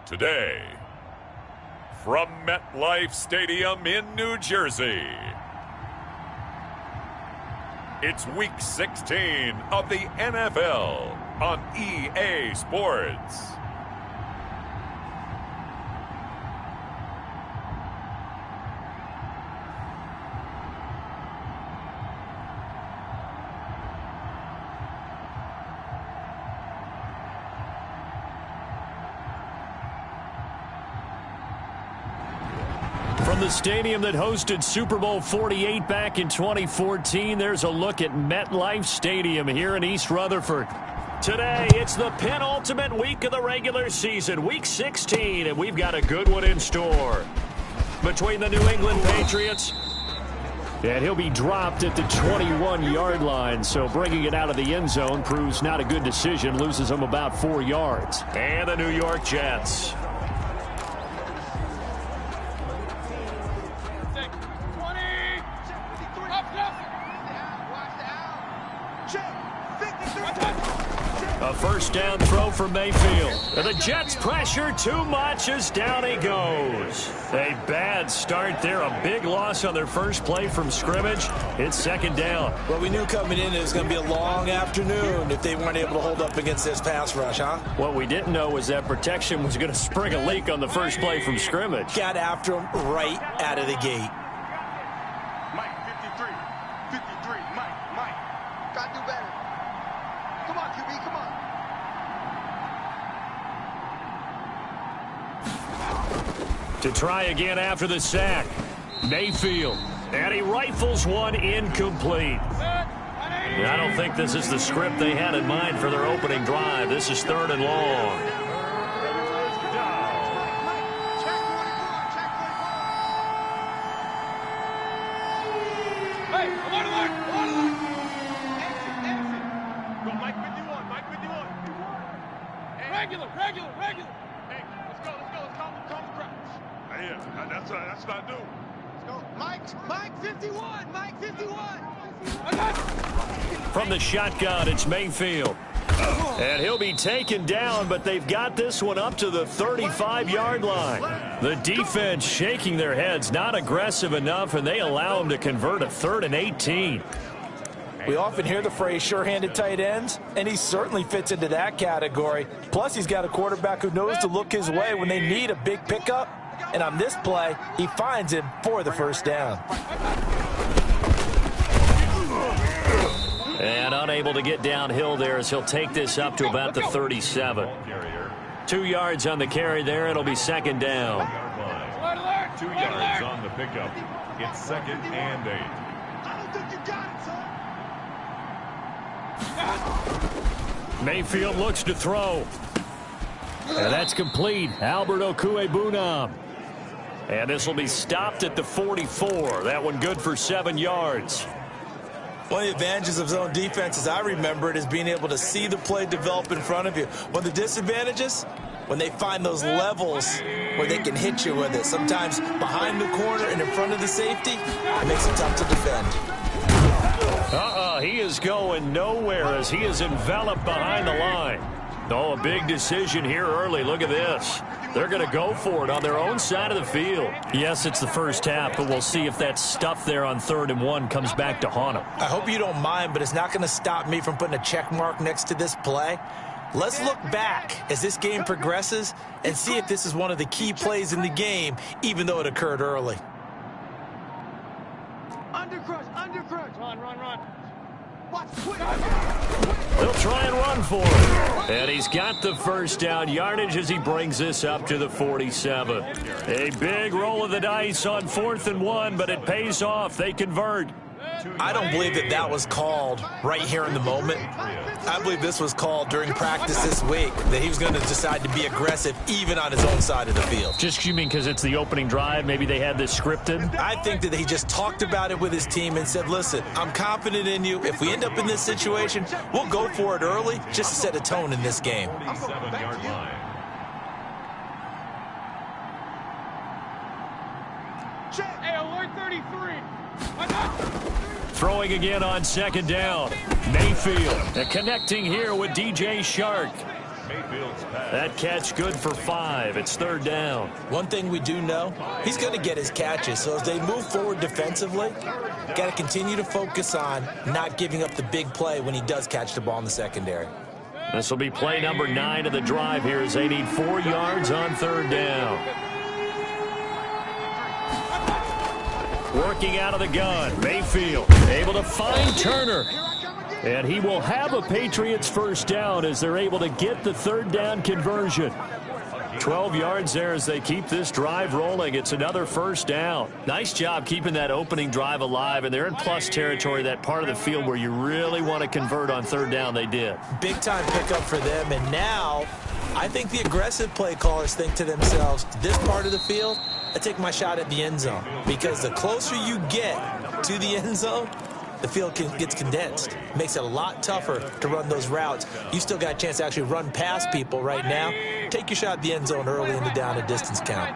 Today, from MetLife Stadium in New Jersey, it's Week 16 of the NFL on EA Sports. From the stadium that hosted Super Bowl 48 back in 2014, there's a look at MetLife Stadium here in East Rutherford. Today, it's the penultimate week of the regular season, Week 16, and we've got a good one in store. Between the New England Patriots, and he'll be dropped at the 21-yard line, so bringing it out of the end zone proves not a good decision, loses him about 4 yards. And the New York Jets. A first down throw for Mayfield. And the Jets pressure too much as down he goes. A bad start there. A big loss on their first play from scrimmage. It's second down. Well, we knew coming in it was going to be a long afternoon if they weren't able to hold up against this pass rush, huh? What we didn't know was that protection was going to spring a leak on the first play from scrimmage. Got after him right out of the gate. Mike, 53. Mike. Got to do better. Come on, QB, come on. To try again after the sack. Mayfield. And he rifles one incomplete. I don't think this is the script they had in mind for their opening drive. This is third and long. Regular. Hey, let's go. Let's calm the crowd. Yeah, that's what I do. Let's go. Mike 51. Mike 51. From the shotgun, it's Mayfield. And he'll be taken down, but they've got this one up to the 35-yard line. The defense shaking their heads, not aggressive enough, and they allow him to convert a 3rd and 18. We often hear the phrase sure-handed tight ends, and he certainly fits into that category. Plus, he's got a quarterback who knows to look his way when they need a big pickup. And on this play, he finds him for the first down. And unable to get downhill there as he'll take this up to about the 37. 2 yards on the carry there. It'll be second down. 2 yards on the pickup. It's 2nd and 8. I don't think you got it, son. Mayfield looks to throw. And that's complete. Albert Okwuegbunam. And this will be stopped at the 44. That one good for 7 yards. One of the advantages of zone defense, as I remember it, is being able to see the play develop in front of you. One of the disadvantages, when they find those levels where they can hit you with it. Sometimes behind the corner and in front of the safety, it makes it tough to defend. He is going nowhere as he is enveloped behind the line. Oh, a big decision here early. Look at this. They're going to go for it on their own side of the field. Yes, it's the first half, but we'll see if that stuff there on 3rd and 1 comes back to haunt them. I hope you don't mind, but it's not going to stop me from putting a check mark next to this play. Let's look back as this game progresses and see if this is one of the key plays in the game, even though it occurred early. Undercrush. Run. Watch, quick. They'll try and run for it. And he's got the first down yardage as he brings this up to the 47. A big roll of the dice on 4th and 1, but it pays off. They convert. I don't believe that was called right here in the moment. I believe this was called during practice this week, that he was going to decide to be aggressive even on his own side of the field. Just, you mean because it's the opening drive? Maybe they had this scripted? I think that he just talked about it with his team and said, listen, I'm confident in you. If we end up in this situation, we'll go for it early just to set a tone in this game. 47-yard line. Hey, alert 33. Throwing again on second down. Mayfield connecting here with DJ Shark. Mayfield's pass. That catch good for 5. It's third down. One thing we do know, he's going to get his catches. So as they move forward defensively, got to continue to focus on not giving up the big play when he does catch the ball in the secondary. This will be play number 9 of the drive here as they need 4 yards on third down. Working out of the gun, Mayfield able to find Turner. And he will have a Patriots first down as they're able to get the third down conversion. 12 yards there as they keep this drive rolling. It's another first down. Nice job keeping that opening drive alive, and they're in plus territory, that part of the field where you really want to convert on third down. They did. Big time pickup for them, and now I think the aggressive play callers think to themselves, this part of the field, I take my shot at the end zone, because the closer you get to the end zone, the field gets condensed. Makes it a lot tougher to run those routes. You still got a chance to actually run past people right now. Take your shot at the end zone early in the down and distance count.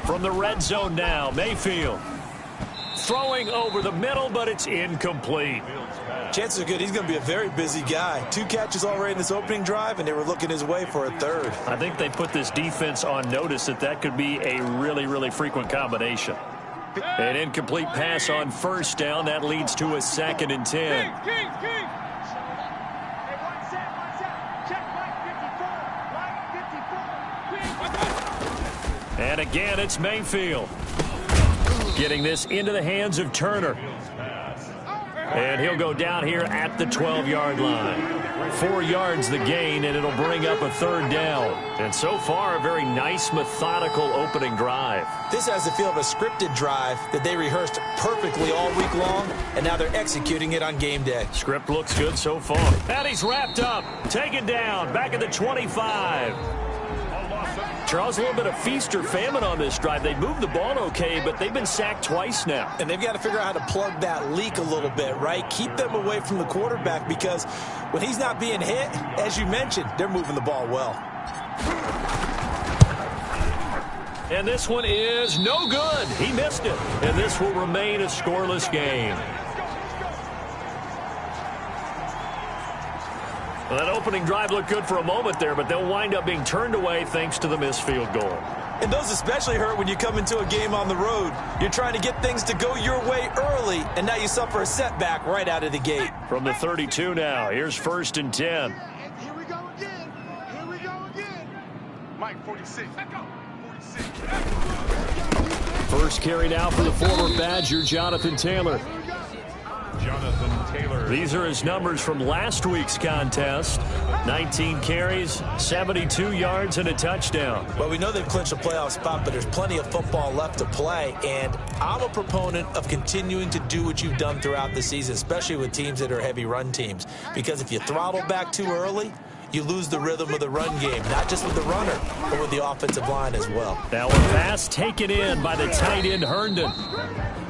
From the red zone now, Mayfield throwing over the middle, but it's incomplete. Chances are good he's going to be a very busy guy. 2 catches already in this opening drive, and they were looking his way for a third. I think they put this defense on notice that could be a really, really frequent combination. An incomplete pass on first down. That leads to a 2nd and 10. And again, it's Mayfield. Getting this into the hands of Turner. And he'll go down here at the 12-yard line. 4 yards the gain, and it'll bring up a third down. And so far, a very nice, methodical opening drive. This has the feel of a scripted drive that they rehearsed perfectly all week long, and now they're executing it on game day. Script looks good so far. And he's wrapped up. Taken down. Back at the 25. Charles, a little bit of feast or famine on this drive. They moved the ball okay, but they've been sacked twice now. And they've got to figure out how to plug that leak a little bit, right? Keep them away from the quarterback, because when he's not being hit, as you mentioned, they're moving the ball well. And this one is no good. He missed it. And this will remain a scoreless game. Well, that opening drive looked good for a moment there, but they'll wind up being turned away thanks to the missed field goal. And those especially hurt when you come into a game on the road. You're trying to get things to go your way early, and now you suffer a setback right out of the gate. From the 32 now, here's 1st and 10. Here we go again. Here we go again. Mike, 46. Let go. 46. First carry now for the former Badger, Jonathan Taylor. Jonathan Taylor. These are his numbers from last week's contest. 19 carries, 72 yards, and a touchdown. Well, we know they've clinched a playoff spot, but there's plenty of football left to play, and I'm a proponent of continuing to do what you've done throughout the season, especially with teams that are heavy run teams, because if you throttle back too early, you lose the rhythm of the run game, not just with the runner, but with the offensive line as well. That one pass taken in by the tight end, Herndon.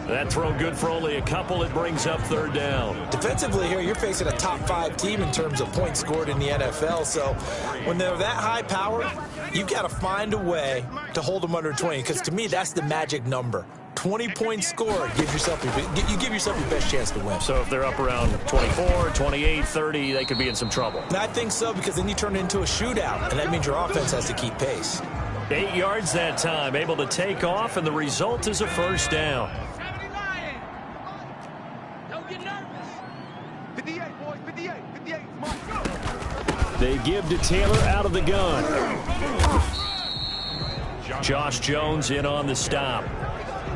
That throw good for only a couple. It brings up third down. Defensively here, you're facing a top 5 team in terms of points scored in the NFL. So when they're that high power, you've got to find a way to hold them under 20. Because to me, that's the magic number. 20 points scored gives yourself you give yourself your best chance to win. So if they're up around 24, 28, 30, they could be in some trouble. And I think so, because then you turn it into a shootout, and that means your offense has to keep pace. 8 yards that time, able to take off, and the result is a first down. They give to Taylor out of the gun. Josh Jones in on the stop.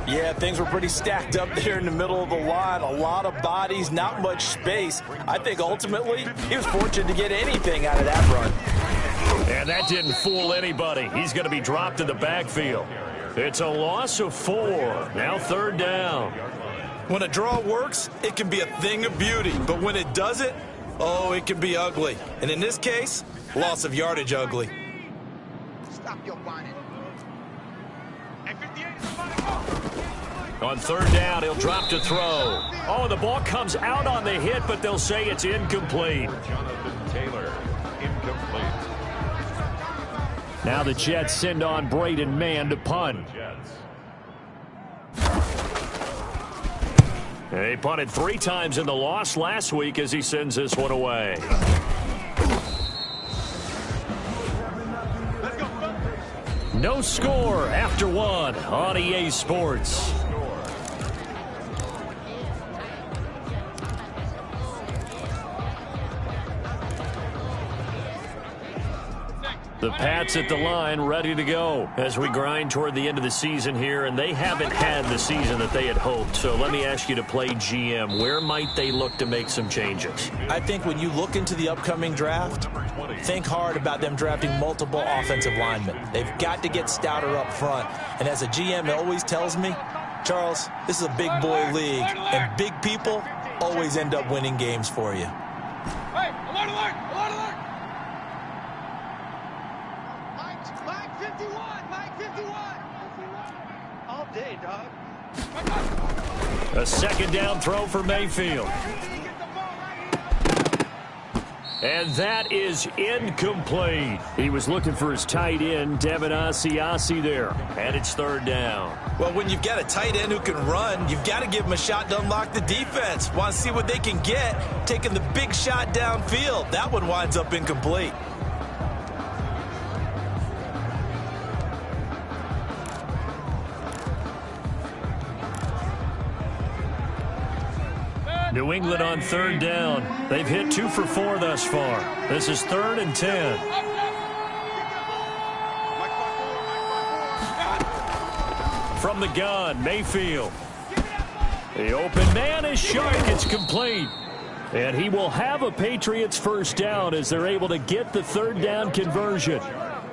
Yeah, things were pretty stacked up there in the middle of the line. A lot of bodies, not much space. I think ultimately he was fortunate to get anything out of that run. And that didn't fool anybody. He's going to be dropped in the backfield. It's a loss of 4. Now third down. When a draw works, it can be a thing of beauty. But when it doesn't, oh, it can be ugly. And in this case, loss of yardage ugly. Stop your whining. On third down, he'll drop to throw. Oh, the ball comes out on the hit, but they'll say it's incomplete. Jonathan Taylor, incomplete. Now the Jets send on Braden Mann to punt. They punted 3 times in the loss last week as he sends this one away. No score after one on EA Sports. The Pats at the line, ready to go as we grind toward the end of the season here, and they haven't had the season that they had hoped. So let me ask you to play GM. Where might they look to make some changes? I think when you look into the upcoming draft, think hard about them drafting multiple offensive linemen. They've got to get stouter up front. And as a GM, it always tells me, Charles, this is a big boy league, and big people always end up winning games for you. Hey, alert, alert, alert, alert! Mike 51, Mike 51. All day, dog. A second down throw for Mayfield. And that is incomplete. He was looking for his tight end, Devin Asiasi there. And it's third down. Well, when you've got a tight end who can run, you've got to give him a shot to unlock the defense. Want to see what they can get, taking the big shot downfield. That one winds up incomplete. New England on third down. They've hit 2 for 4 thus far. This is 3rd and 10. From the gun, Mayfield. The open man is sharp. It's complete. And he will have a Patriots first down as they're able to get the third down conversion.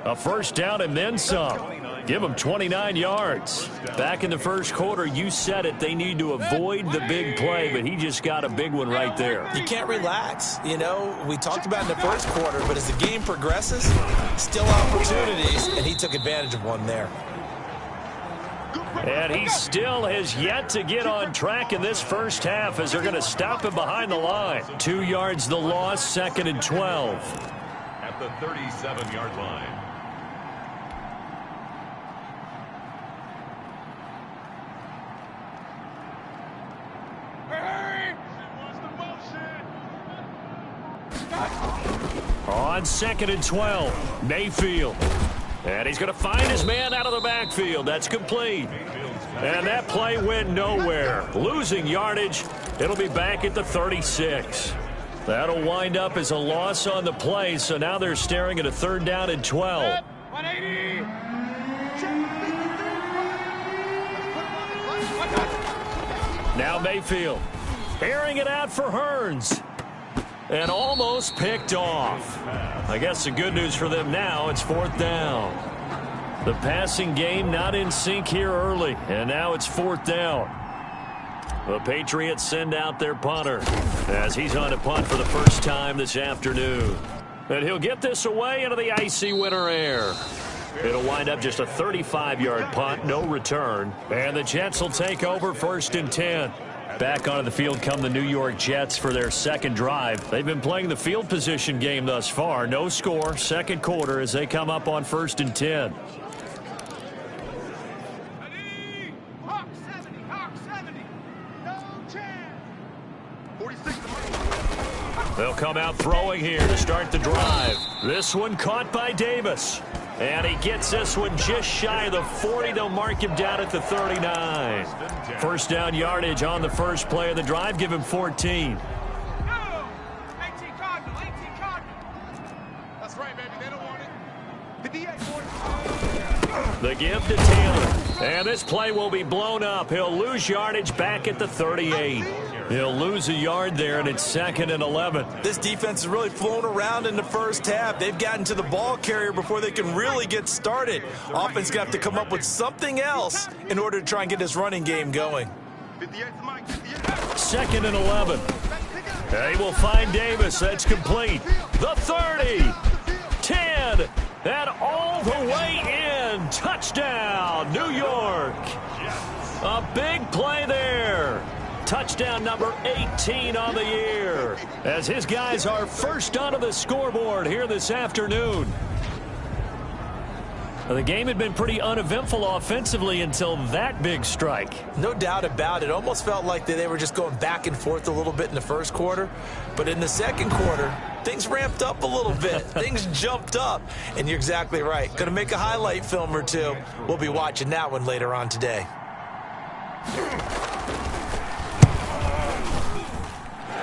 A first down and then some. Give them 29 yards. Back in the first quarter, you said it, they need to avoid the big play, but he just got a big one right there. You can't relax. You know, we talked about in the first quarter, but as the game progresses, still opportunities, and he took advantage of one there. And he still has yet to get on track in this first half as they're going to stop him behind the line. 2 yards the loss, 2nd and 12. At the 37-yard line. On 2nd and 12, Mayfield. And he's going to find his man out of the backfield. That's complete. And that play went nowhere. Losing yardage. It'll be back at the 36. That'll wind up as a loss on the play, so now they're staring at a 3rd down and 12. 180. Now Mayfield. Airing it out for Hearns. And almost picked off. I guess the good news for them now, it's 4th down. The passing game not in sync here early, and now it's 4th down. The Patriots send out their punter as he's on to punt for the first time this afternoon. And he'll get this away into the icy winter air. It'll wind up just a 35-yard punt, no return. And the Jets will take over 1st and 10. Back onto the field come the New York Jets for their second drive. They've been playing the field position game thus far. No score, second quarter as they come up on 1st and 10. Hawk 70, Hawk 70. No chance. 46. They'll come out throwing here to start the drive. This one caught by Davis. And he gets this one just shy of the 40. They'll mark him down at the 39. First down yardage on the first play of the drive. Give him 14. 18 Cardinal, 18 Cardinal. That's right, baby. They don't want it. 58, 40. The give to Taylor. And this play will be blown up. He'll lose yardage back at the 38. He'll lose a yard there, and it's 2nd and 11. This defense has really flown around in the first half. They've gotten to the ball carrier before they can really get started. Offense got to come up with something else in order to try and get this running game going. 2nd and 11. They will find Davis. That's complete. The 30. 10. And all the way in. Touchdown, New York. A big play there. Touchdown number 18 on the year as his guys are first onto the scoreboard here this afternoon. The game had been pretty uneventful offensively until that big strike. No doubt about it. Almost felt like they were just going back and forth a little bit in the first quarter. But in the second quarter, things ramped up a little bit. Things jumped up. And you're exactly right. Going to make a highlight film or two. We'll be watching that one later on today.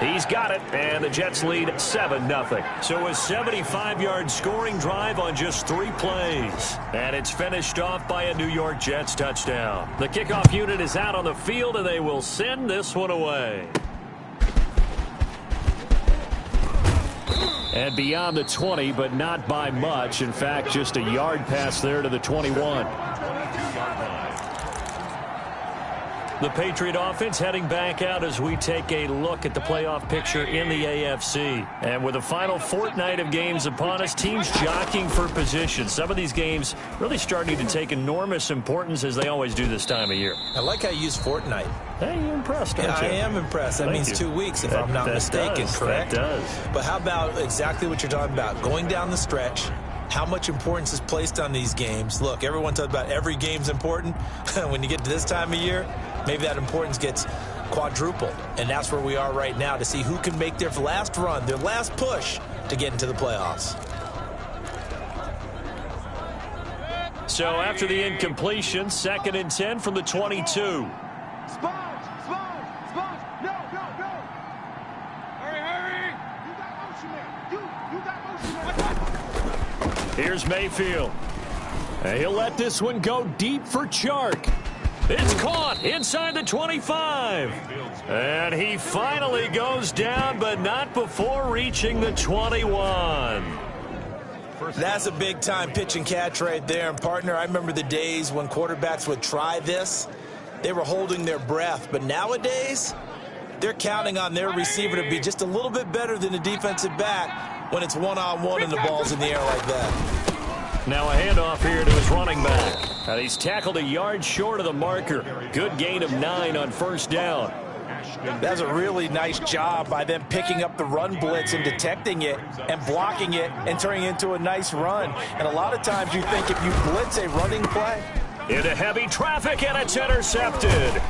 He's got it, and the Jets lead 7-0. So a 75-yard scoring drive on just 3 plays. And it's finished off by a New York Jets touchdown. The kickoff unit is out on the field, and they will send this one away. And beyond the 20, but not by much. In fact, just a yard pass there to the 21. The Patriot offense heading back out as we take a look at the playoff picture in the AFC. And with the final fortnight of games upon us, teams jockeying for position. Some of these games really starting to take enormous importance as they always do this time of year. I like how you use fortnight. Hey, you're impressed, aren't you? I am impressed. That means 2 weeks, if I'm not mistaken, correct? That does. But how about exactly what you're talking about? Going down the stretch, how much importance is placed on these games. Look, everyone talks about every game's important. When you get to this time of year, maybe that importance gets quadrupled. And that's where we are right now to see who can make their last run, their last push to get into the playoffs. So after the incompletion, 2nd and 10 from the 22. Sponge! No! Hurry! You got motion man! You got motion man! Here's Mayfield. And he'll let this one go deep for Chark. It's caught inside the 25. And he finally goes down, but not before reaching the 21. That's a big-time pitch and catch right there. And, partner, I remember the days when quarterbacks would try this. They were holding their breath. But nowadays, they're counting on their receiver to be just a little bit better than the defensive back when it's one-on-one and the ball's in the air like that. Now a handoff here to his running back. And he's tackled a yard short of the marker. Good gain of 9 on first down. That's a really nice job by them picking up the run blitz and detecting it and blocking it and turning it into a nice run. And a lot of times you think if you blitz a running play. Into heavy traffic, and it's intercepted.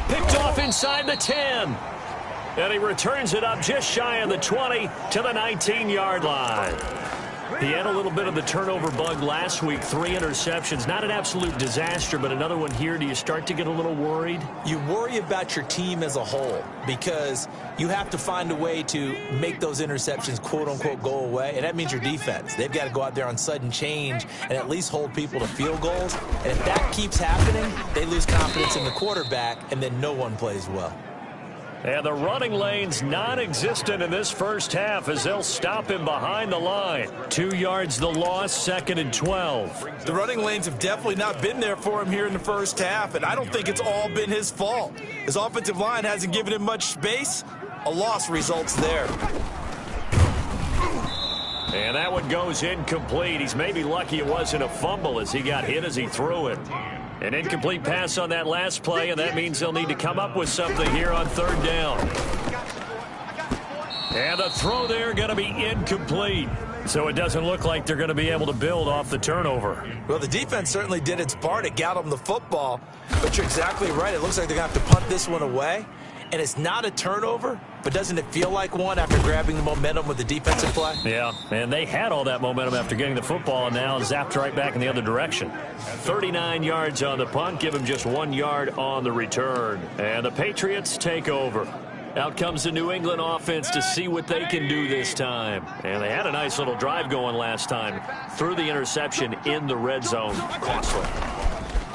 Picked off inside the 10. And he returns it up just shy of the 20 to the 19-yard line. He had a little bit of the turnover bug last week, 3 interceptions. Not an absolute disaster, but another one here. Do you start to get a little worried? You worry about your team as a whole because you have to find a way to make those interceptions, quote-unquote, go away, and that means your defense. They've got to go out there on sudden change and at least hold people to field goals. And if that keeps happening, they lose confidence in the quarterback, and then no one plays well. And the running lane's non-existent in this first half as they'll stop him behind the line. 2 yards the loss, 2nd and 12. The running lanes have definitely not been there for him here in the first half, and I don't think it's all been his fault. His offensive line hasn't given him much space. A loss results there. And that one goes incomplete. He's maybe lucky it wasn't a fumble as he got hit as he threw it. An incomplete pass on that last play, and that means they'll need to come up with something here on 3rd down. And the throw there going to be incomplete. So it doesn't look like they're going to be able to build off the turnover. Well, the defense certainly did its part. It got them the football. But you're exactly right. It looks like they're going to have to punt this one away. And it's not a turnover, but doesn't it feel like one after grabbing the momentum with the defensive play? Yeah, and they had all that momentum after getting the football and now zapped right back in the other direction. 39 yards on the punt, give them just 1 yard on the return. And the Patriots take over. Out comes the New England offense to see what they can do this time. And they had a nice little drive going last time. Threw the interception in the red zone. Costly.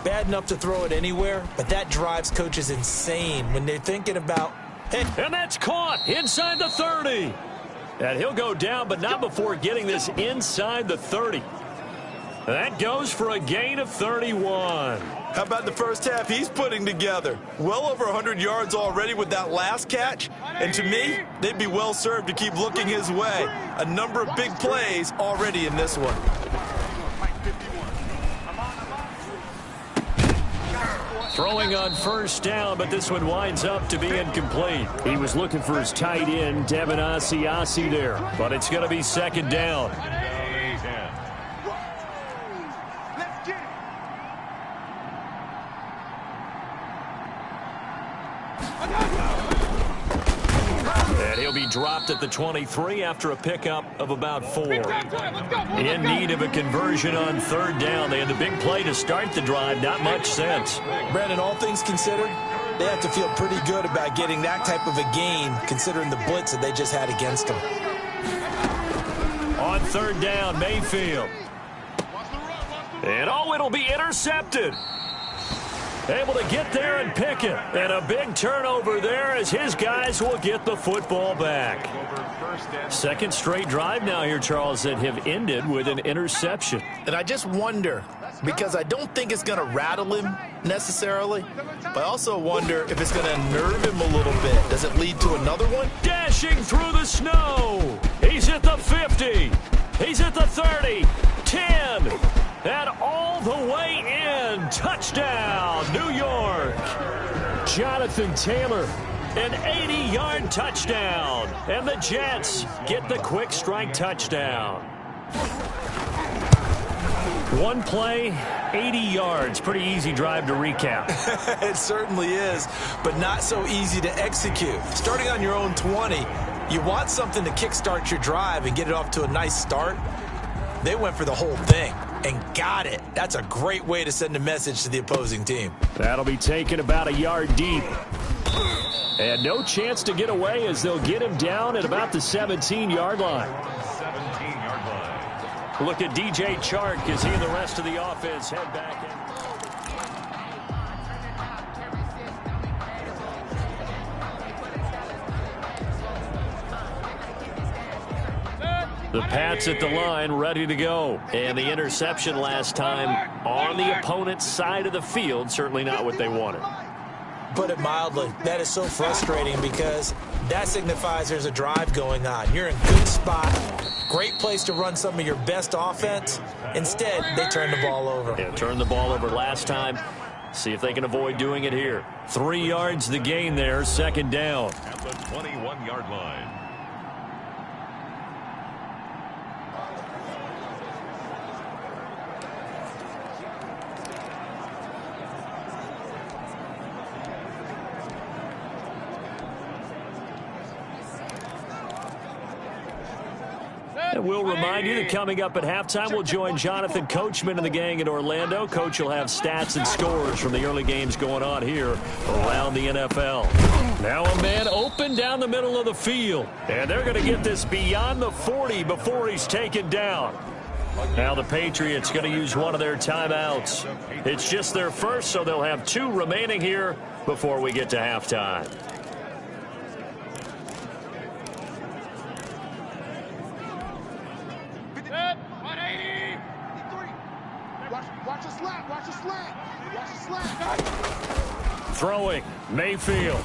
Bad enough to throw it anywhere, but that drives coaches insane when they're thinking about, hey. And that's caught inside the 30. And he'll go down, but not before getting this inside the 30. That goes for a gain of 31. How about the first half he's putting together? Well over 100 yards already with that last catch. And to me, they'd be well served to keep looking his way. A number of big plays already in this one. Throwing on first down, but this one winds up to be incomplete. He was looking for his tight end, Devin Asiasi there, but it's going to be 2nd down. dropped at the 23 after a pickup of about 4. In need of a conversion on 3rd down. They had the big play to start the drive. Not much sense. Brandon, all things considered, they have to feel pretty good about getting that type of a gain, considering the blitz that they just had against them. On 3rd down, Mayfield. And it'll be intercepted. Able to get there and pick it. And a big turnover there as his guys will get the football back. Second straight drive now here, Charles, that have ended with an interception. And I just wonder, because I don't think it's going to rattle him necessarily, but I also wonder if it's going to unnerve him a little bit. Does it lead to another one? Dashing through the snow. He's at the 50. He's at the 30. 10. And all the way in. Touchdown, New York. Jonathan Taylor, an 80-yard touchdown. And the Jets get the quick strike touchdown. One play, 80 yards. Pretty easy drive to recap. It certainly is, but not so easy to execute. Starting on your own 20, you want something to kickstart your drive and get it off to a nice start. They went for the whole thing and got it. That's a great way to send a message to the opposing team. That'll be taken about a yard deep. And no chance to get away as they'll get him down at about the 17-yard line. 17-yard line. Look at DJ Chark as he and the rest of the offense head back in. The Pats at the line, ready to go. And the interception last time on the opponent's side of the field, certainly not what they wanted. Put it mildly, that is so frustrating because that signifies there's a drive going on. You're in a good spot, great place to run some of your best offense. Instead, they turn the ball over. Yeah, turned the ball over last time. See if they can avoid doing it here. 3 yards the gain there, 2nd down. At the 21-yard line. And we'll remind you that coming up at halftime, we'll join Jonathan Coachman and the gang in Orlando. Coach will have stats and scores from the early games going on here around the NFL. Now a man open down the middle of the field. And they're going to get this beyond the 40 before he's taken down. Now the Patriots going to use one of their timeouts. It's just their first, so they'll have 2 remaining here before we get to halftime. Throwing, Mayfield.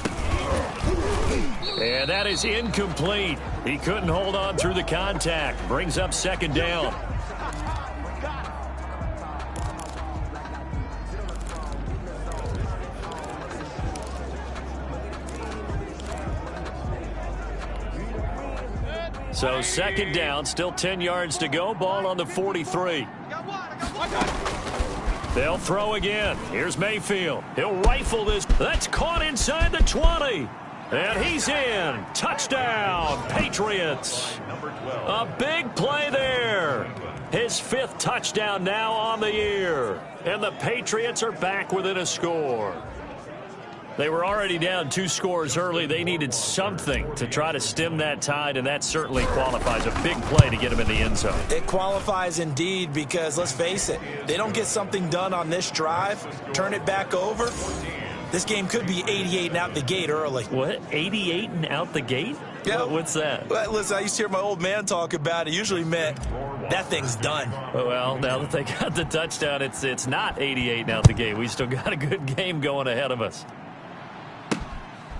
And that is incomplete. He couldn't hold on through the contact. Brings up 2nd down. So 2nd down, still 10 yards to go. Ball on the 43. They'll throw again. Here's Mayfield. He'll rifle this. That's caught inside the 20. And he's in. Touchdown, Patriots. A big play there. His 5th touchdown now on the year. And the Patriots are back within a score. They were already down 2 scores early. They needed something to try to stem that tide, and that certainly qualifies. A big play to get them in the end zone. It qualifies indeed because, let's face it, they don't get something done on this drive, turn it back over, this game could be 88 and out the gate early. What? 88 and out the gate? Yeah. What's that? Well, listen, I used to hear my old man talk about it. Usually meant that thing's done. Well, now that they got the touchdown, it's not 88 and out the gate. We still got a good game going ahead of us.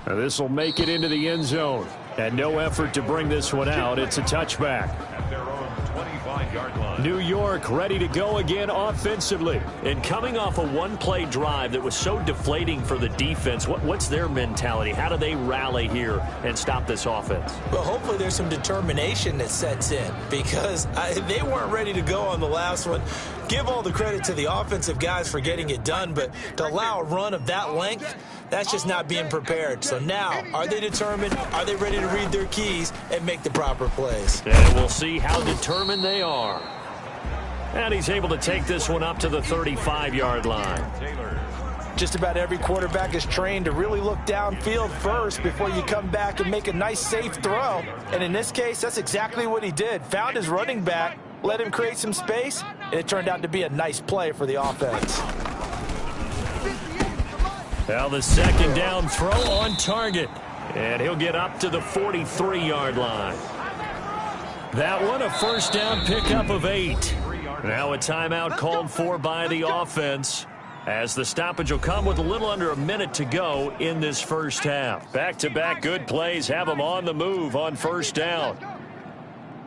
Now this will make it into the end zone. And no effort to bring this one out. It's a touchback. At their own 25-yard line. New York ready to go again offensively. And coming off a one-play drive that was so deflating for the defense, what's their mentality? How do they rally here and stop this offense? Well, hopefully there's some determination that sets in because they weren't ready to go on the last one. give all the credit to the offensive guys for getting it done, but to allow a run of that length, that's just not being prepared. So now, are they determined? Are they ready to read their keys and make the proper plays? And we'll see how determined they are. And he's able to take this one up to the 35-yard line. Just about every quarterback is trained to really look downfield first before you come back and make a nice, safe throw. And in this case, that's exactly what he did. Found his running back, let him create some space, and it turned out to be a nice play for the offense. Now the second down throw on target. And he'll get up to the 43-yard line. That one, a first down pickup of 8. Now a timeout called for by the offense, as the stoppage will come with a little under a minute to go in this first half. Back-to-back good plays have them on the move on first down.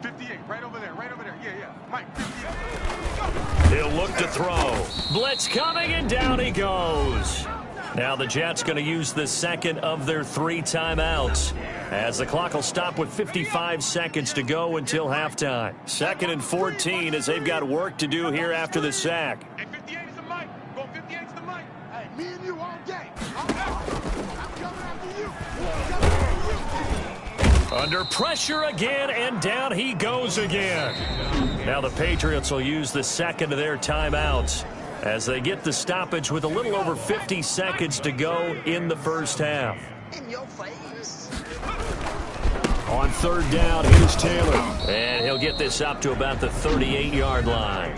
58, right over there, yeah. Mike, 58. He'll look to throw. Blitz coming, and down he goes. Now the Jets going to use the second of their 3 timeouts, as the clock will stop with 55 seconds to go until halftime. 2nd and 14 as they've got work to do here after the sack. Hey, 58 is the mic. Go 58 is the mic. Hey, me and you all day. I'm coming after you. Under pressure again, and down he goes again. Now the Patriots will use the second of their timeouts, as they get the stoppage with a little over 50 seconds to go in the first half. In your face. On third down, here's Taylor. And he'll get this up to about the 38-yard line.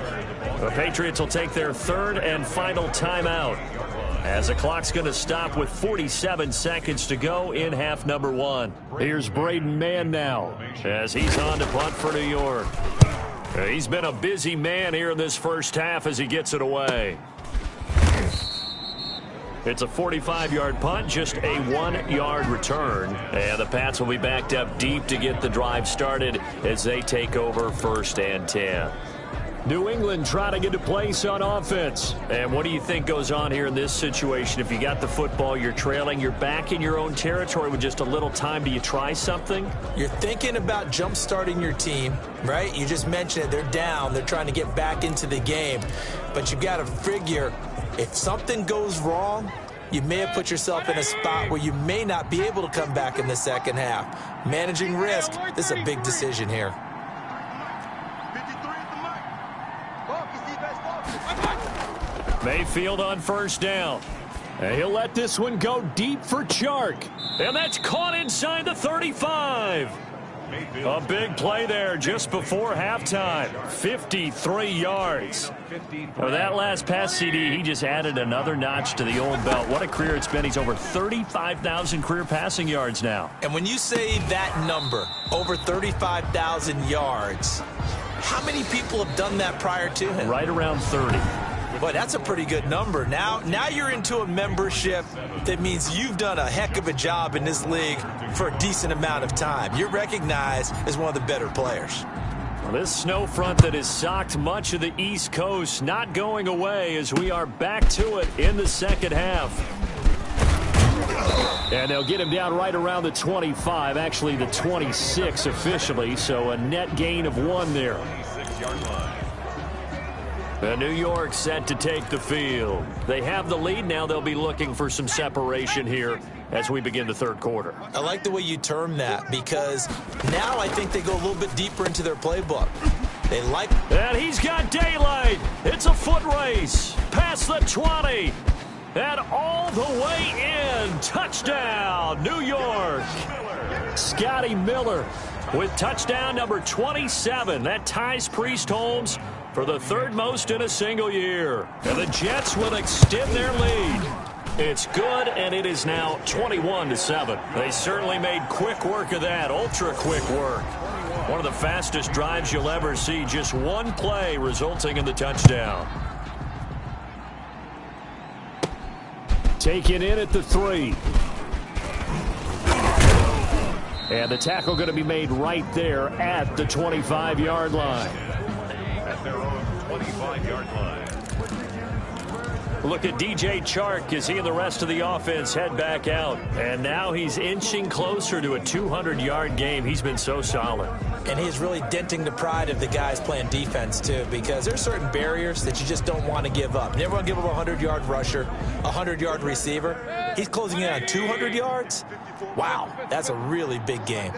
The Patriots will take their third and final timeout, as the clock's going to stop with 47 seconds to go in half number 1. Here's Braden Mann now, as he's on to punt for New York. He's been a busy man here in this first half as he gets it away. It's a 45-yard punt, just a 1-yard return. And the Pats will be backed up deep to get the drive started as they take over 1st and 10. New England trying to get a place on offense. And what do you think goes on here in this situation? If you got the football, you're trailing, you're back in your own territory with just a little time. Do you try something? You're thinking about jump-starting your team, right? You just mentioned it. They're down. They're trying to get back into the game. But you've got to figure, if something goes wrong, you may have put yourself in a spot where you may not be able to come back in the second half. Managing risk, this is a big decision here. Mayfield on first down. And he'll let this one go deep for Chark. And that's caught inside the 35. A big play there just before halftime. 53 yards. For that last pass CD, he just added another notch to the old belt. What a career it's been. He's over 35,000 career passing yards now. And when you say that number, over 35,000 yards, how many people have done that prior to him? Right around 30. Boy, that's a pretty good number. Now you're into a membership that means you've done a heck of a job in this league for a decent amount of time. You're recognized as one of the better players. This snow front that has socked much of the East Coast not going away as we are back to it in the second half. And they'll get him down right around the 25, actually the 26 officially, so a net gain of 1 there. And New York set to take the field. They have the lead. Now they'll be looking for some separation here as we begin the third quarter. I like the way you term that, because now I think they go a little bit deeper into their playbook. They like... And he's got daylight. It's a foot race. Past the 20. And all the way in. Touchdown, New York. Scotty Miller with touchdown number 27. That ties Priest Holmes for the third most in a single year. And the Jets will extend their lead. It's good, and it is now 21-7. They certainly made quick work of that, ultra-quick work. One of the fastest drives you'll ever see, just one play resulting in the touchdown. Taken in at the 3. And the tackle going to be made right there at the 25-yard line. At their own 25-yard line. Look at DJ Chark as he and the rest of the offense head back out. And now he's inching closer to a 200-yard game. He's been so solid. And he's really denting the pride of the guys playing defense, too, because there's certain barriers that you just don't want to give up. You never want to give up a 100-yard rusher, a 100-yard receiver. He's closing in on 200 yards. Wow, that's a really big game.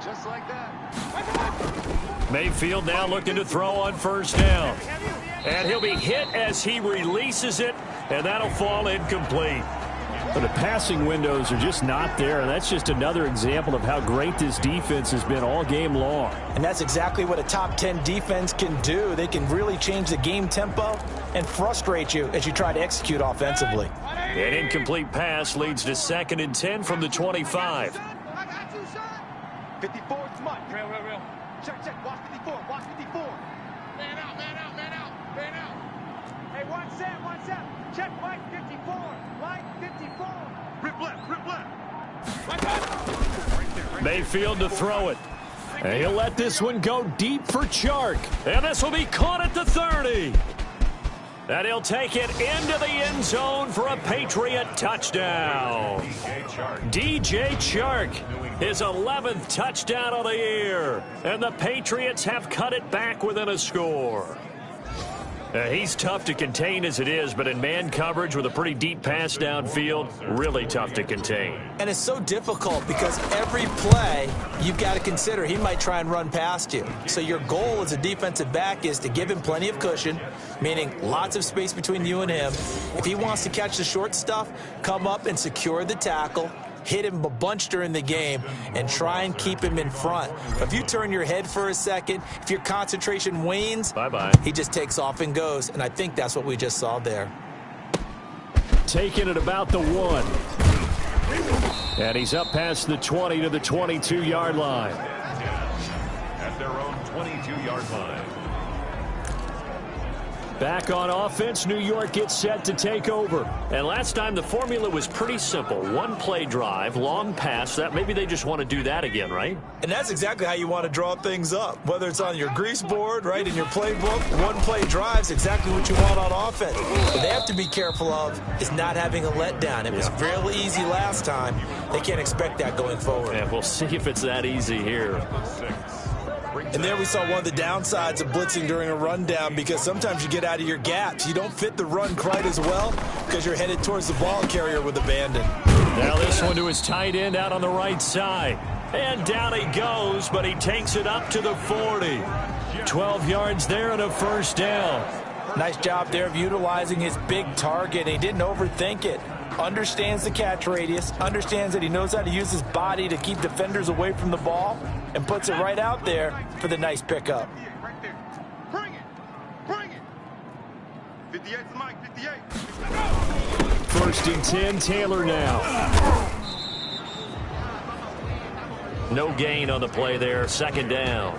Just like that. Mayfield now looking to throw on first down. And he'll be hit as he releases it, and that'll fall incomplete. But the passing windows are just not there, and that's just another example of how great this defense has been all game long. And that's exactly what a top 10 defense can do. They can really change the game tempo and frustrate you as you try to execute offensively. An incomplete pass leads to 2nd and 10 from the 25. 54 smart. Real. Check. Watch 54. Watch 54. Man out. Hey, one set. Check Mike 54. Mike 54. Rip left. Mayfield to throw it. And he'll let this one go deep for Chark. And this will be caught at the 30. And he'll take it into the end zone for a Patriot touchdown. DJ Chark, his 11th touchdown of the year. And the Patriots have cut it back within a score. He's tough to contain as it is, but in man coverage with a pretty deep pass downfield, really tough to contain. And it's so difficult because every play you've got to consider he might try and run past you. So your goal as a defensive back is to give him plenty of cushion, meaning lots of space between you and him. If he wants to catch the short stuff, come up and secure the tackle, hit him a bunch during the game, and try and keep him in front. But if you turn your head for a second, if your concentration wanes, bye-bye. He just takes off and goes, and I think that's what we just saw there. Taking it about the 1. And he's up past the 20 to the 22-yard line. At their own 22-yard line. Back on offense, New York gets set to take over. And last time the formula was pretty simple. One play drive, long pass. That maybe they just want to do that again, right? And that's exactly how you want to draw things up. Whether it's on your grease board, right, in your playbook, one play drive's exactly what you want on offense. What they have to be careful of is not having a letdown. It was real easy last time. They can't expect that going forward. And we'll see if it's that easy here. And there we saw one of the downsides of blitzing during a rundown, because sometimes you get out of your gaps. You don't fit the run quite as well because you're headed towards the ball carrier with abandon. Now this one to his tight end out on the right side. And down he goes, but he takes it up to the 40. 12 yards there and a first down. Nice job there of utilizing his big target. He didn't overthink it. Understands the catch radius, understands that he knows how to use his body to keep defenders away from the ball, and puts it right out there for the nice pickup. Right there. Bring it. 58's Mike, 58. 1st and 10, Taylor now. No gain on the play there, 2nd down.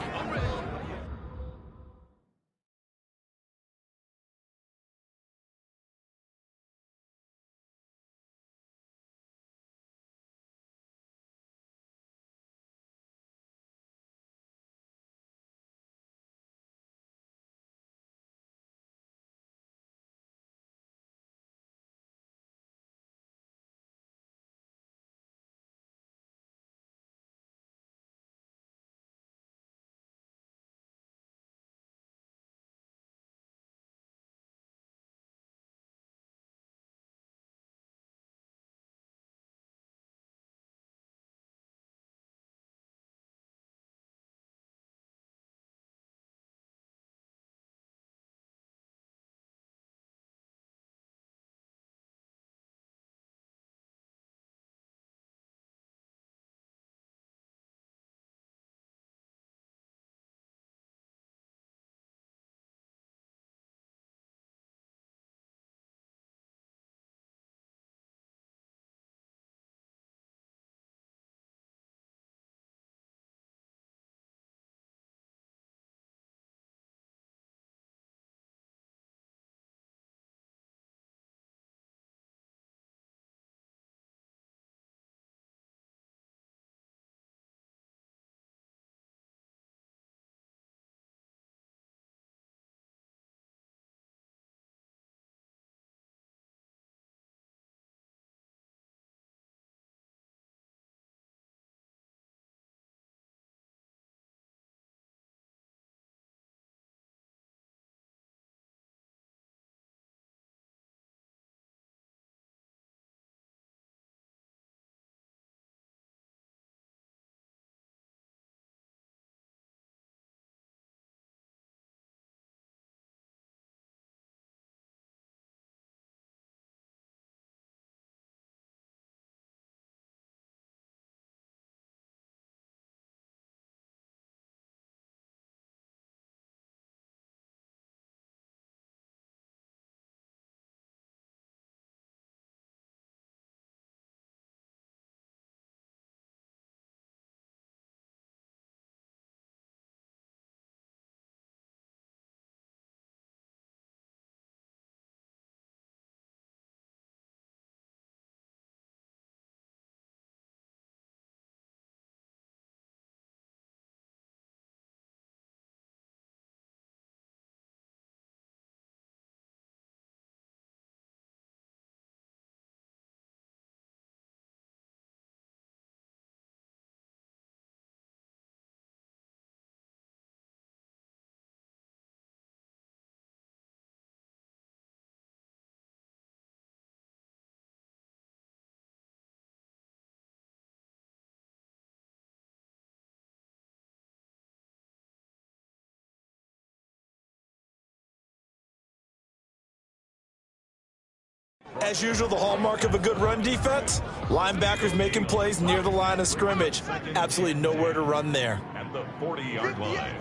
As usual, the hallmark of a good run defense, linebackers making plays near the line of scrimmage. Absolutely nowhere to run there. At the 40-yard line.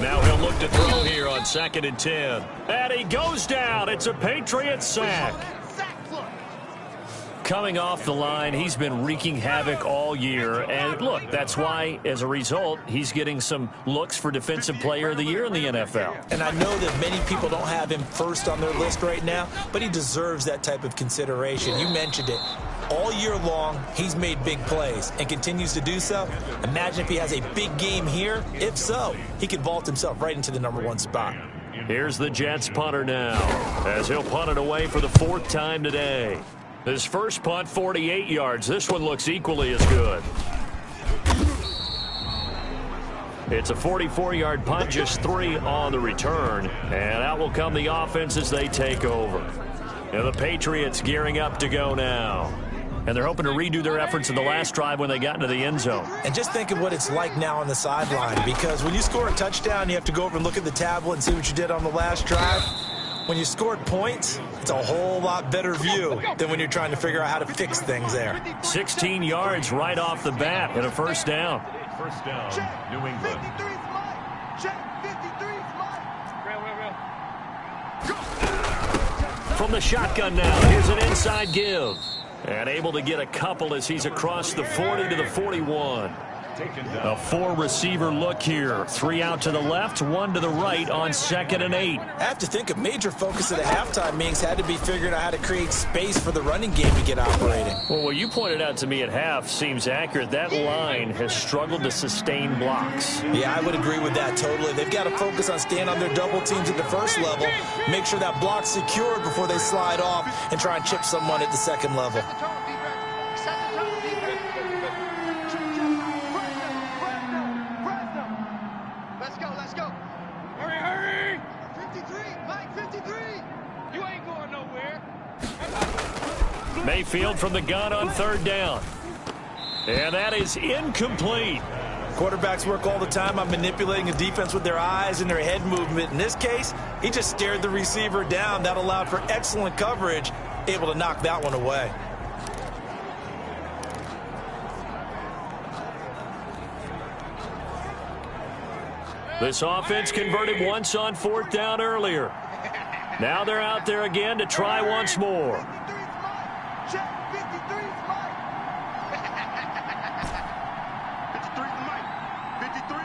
Now he'll look to throw here on 2nd and 10. And he goes down. It's a Patriot sack. Coming off the line, he's been wreaking havoc all year. And look, that's why, as a result, he's getting some looks for Defensive Player of the Year in the NFL. And I know that many people don't have him first on their list right now, but he deserves that type of consideration. You mentioned it. All year long, he's made big plays and continues to do so. Imagine if he has a big game here. If so, he could vault himself right into the #1 spot. Here's the Jets punter now, as he'll punt it away for the 4th time today. His first punt, 48 yards. This one looks equally as good. It's a 44-yard punt, just 3 on the return. And out will come the offense as they take over. And the Patriots gearing up to go now. And they're hoping to redo their efforts in the last drive when they got into the end zone. And just think of what it's like now on the sideline, because when you score a touchdown, you have to go over and look at the tablet and see what you did on the last drive. When you scored points, it's a whole lot better view than when you're trying to figure out how to fix things there. 16 yards right off the bat and a first down. First down, New England. From the shotgun now, here's an inside give. And able to get a couple as he's across the 40 to the 41. A 4-receiver look here. 3 out to the left, 1 to the right on 2nd and 8. I have to think a major focus of the halftime meetings had to be figuring out how to create space for the running game to get operating. Well, what you pointed out to me at half seems accurate. That line has struggled to sustain blocks. Yeah, I would agree with that totally. They've got to focus on staying on their double teams at the first level, make sure that block's secured before they slide off and try and chip someone at the second level. Let's go. Hurry. 53, Mike, 53. You ain't going nowhere. Mayfield from the gun on 3rd down. And that is incomplete. Quarterbacks work all the time on manipulating a defense with their eyes and their head movement. In this case, he just stared the receiver down. That allowed for excellent coverage, able to knock that one away. This offense converted once on 4th down earlier. Now they're out there again to try once more.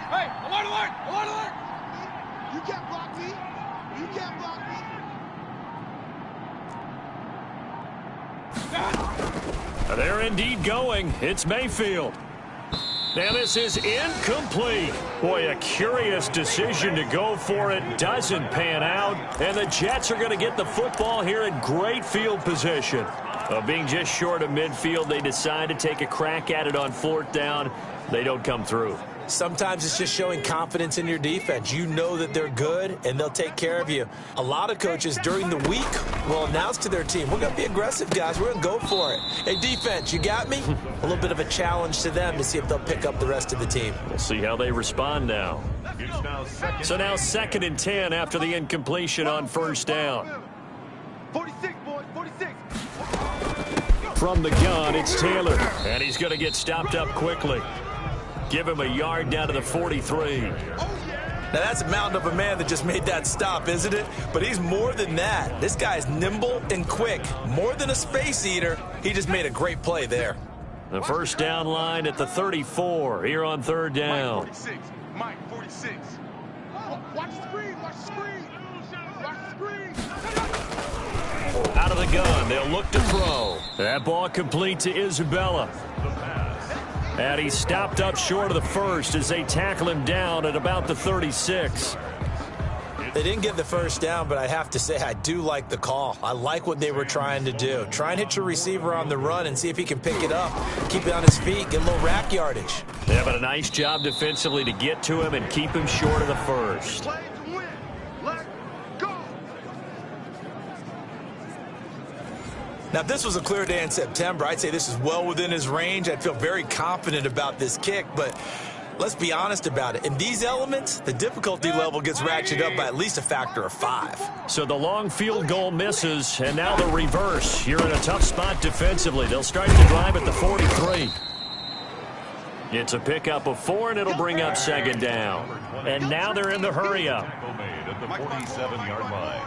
Hey, alert! You can't block me. They're indeed going. It's Mayfield. Now this is incomplete. Boy, a curious decision to go for it. Doesn't pan out. And the Jets are going to get the football here in great field position. Being just short of midfield, they decide to take a crack at it on 4th down. They don't come through. Sometimes it's just showing confidence in your defense. You know that they're good, and they'll take care of you. A lot of coaches during the week will announce to their team, we're going to be aggressive, guys. We're going to go for it. Hey, defense, you got me? A little bit of a challenge to them to see if they'll pick up the rest of the team. We'll see how they respond now. So now 2nd and 10 after the incompletion on 1st down. 46, boys, 46. From the gun, it's Taylor. And he's going to get stopped up quickly. Give him a yard down to the 43. Now, that's a mountain of a man that just made that stop, isn't it? But he's more than that. This guy's nimble and quick. More than a space eater. He just made a great play there. The first down line at the 34 here on 3rd down. Mike, 46. Watch the screen. Out of the gun, they'll look to throw. That ball complete to Isabella. And he's stopped up short of the first as they tackle him down at about the 36. They didn't get the first down, but I have to say I do like the call. I like what they were trying to do. Try and hit your receiver on the run and see if he can pick it up, keep it on his feet, get a little rack yardage. Yeah, but a nice job defensively to get to him and keep him short of the first. Now, if this was a clear day in September, I'd say this is well within his range. I'd feel very confident about this kick, but Let's be honest about it. In these elements, the difficulty level gets ratcheted up by at least a factor of 5. So the long field goal misses, and now the reverse. You're in a tough spot defensively. They'll start to drive at the 43. It's a pickup of 4, and it'll bring up second down. And now they're in the hurry up. Made at the 47-yard line.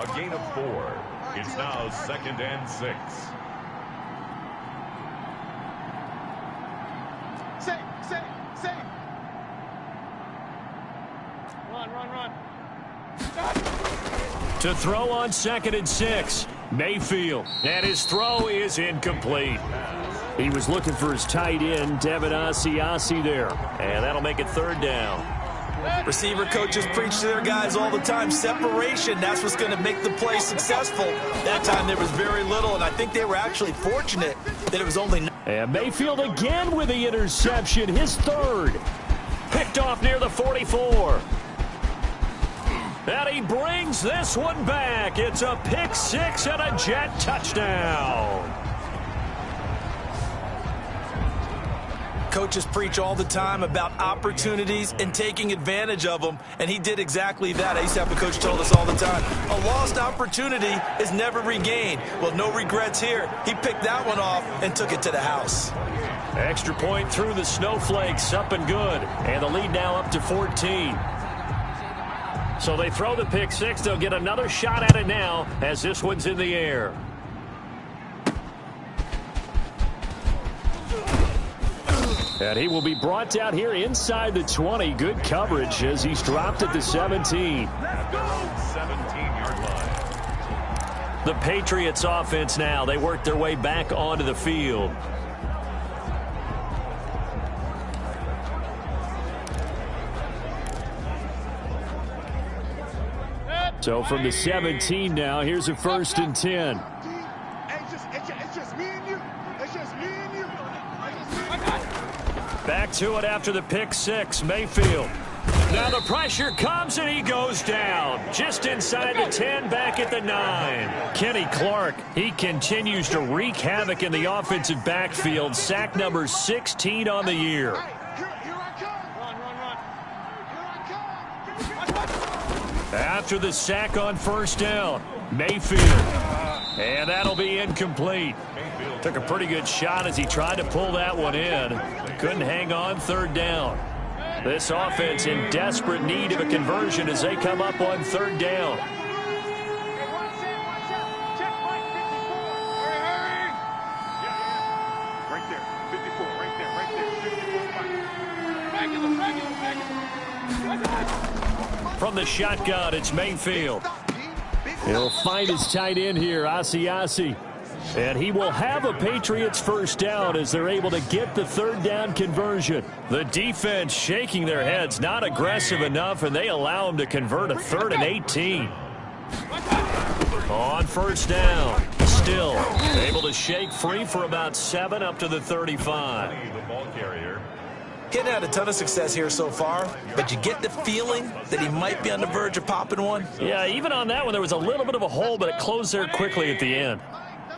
A gain of 4. It's now 2nd and 6. Safe. Run. To throw on 2nd and 6, Mayfield. And his throw is incomplete. He was looking for his tight end, Devin Asiasi there. And that'll make it 3rd down. Receiver coaches preach to their guys all the time. Separation, that's what's going to make the play successful. That time there was very little, and I think they were actually fortunate that it was only... And Mayfield again with the interception, his 3rd. Picked off near the 44. And he brings this one back. It's a pick 6 and a Jet touchdown. Coaches preach all the time about opportunities and taking advantage of them, and he did exactly that. I used to have a coach told us all the time, a lost opportunity is never regained. Well, no regrets here. He picked that one off and took it to the house. Extra point through the snowflakes, up and good. And the lead now up to 14. So they throw the pick 6. They'll get another shot at it now as this one's in the air. And he will be brought down here inside the 20. Good coverage as he's dropped at the 17. At their own 17-yard line. The Patriots offense now. They work their way back onto the field. So from the 17 now, here's a 1st and 10. It's just me and you. Back to it after the pick 6, Mayfield. Now the pressure comes and he goes down. Just inside the 10, back at the 9. Kenny Clark, he continues to wreak havoc in the offensive backfield. Sack number 16 on the year. After the sack on 1st down, Mayfield. And that'll be incomplete. Took a pretty good shot as he tried to pull that one in. Couldn't hang on, 3rd down. This offense in desperate need of a conversion as they come up on 3rd down. Right there, 54, right there. 54. From the shotgun, it's Mayfield. He'll find his tight end here, Asiasi. And he will have a Patriots 1st down as they're able to get the 3rd down conversion. The defense shaking their heads, not aggressive enough, and they allow him to convert a 3rd and 18. On 1st down, still able to shake free for about 7 up to the 35. The ball carrier. Getting had a ton of success here so far, but you get the feeling that he might be on the verge of popping one. Yeah, even on that one, there was a little bit of a hole, but it closed there quickly at the end.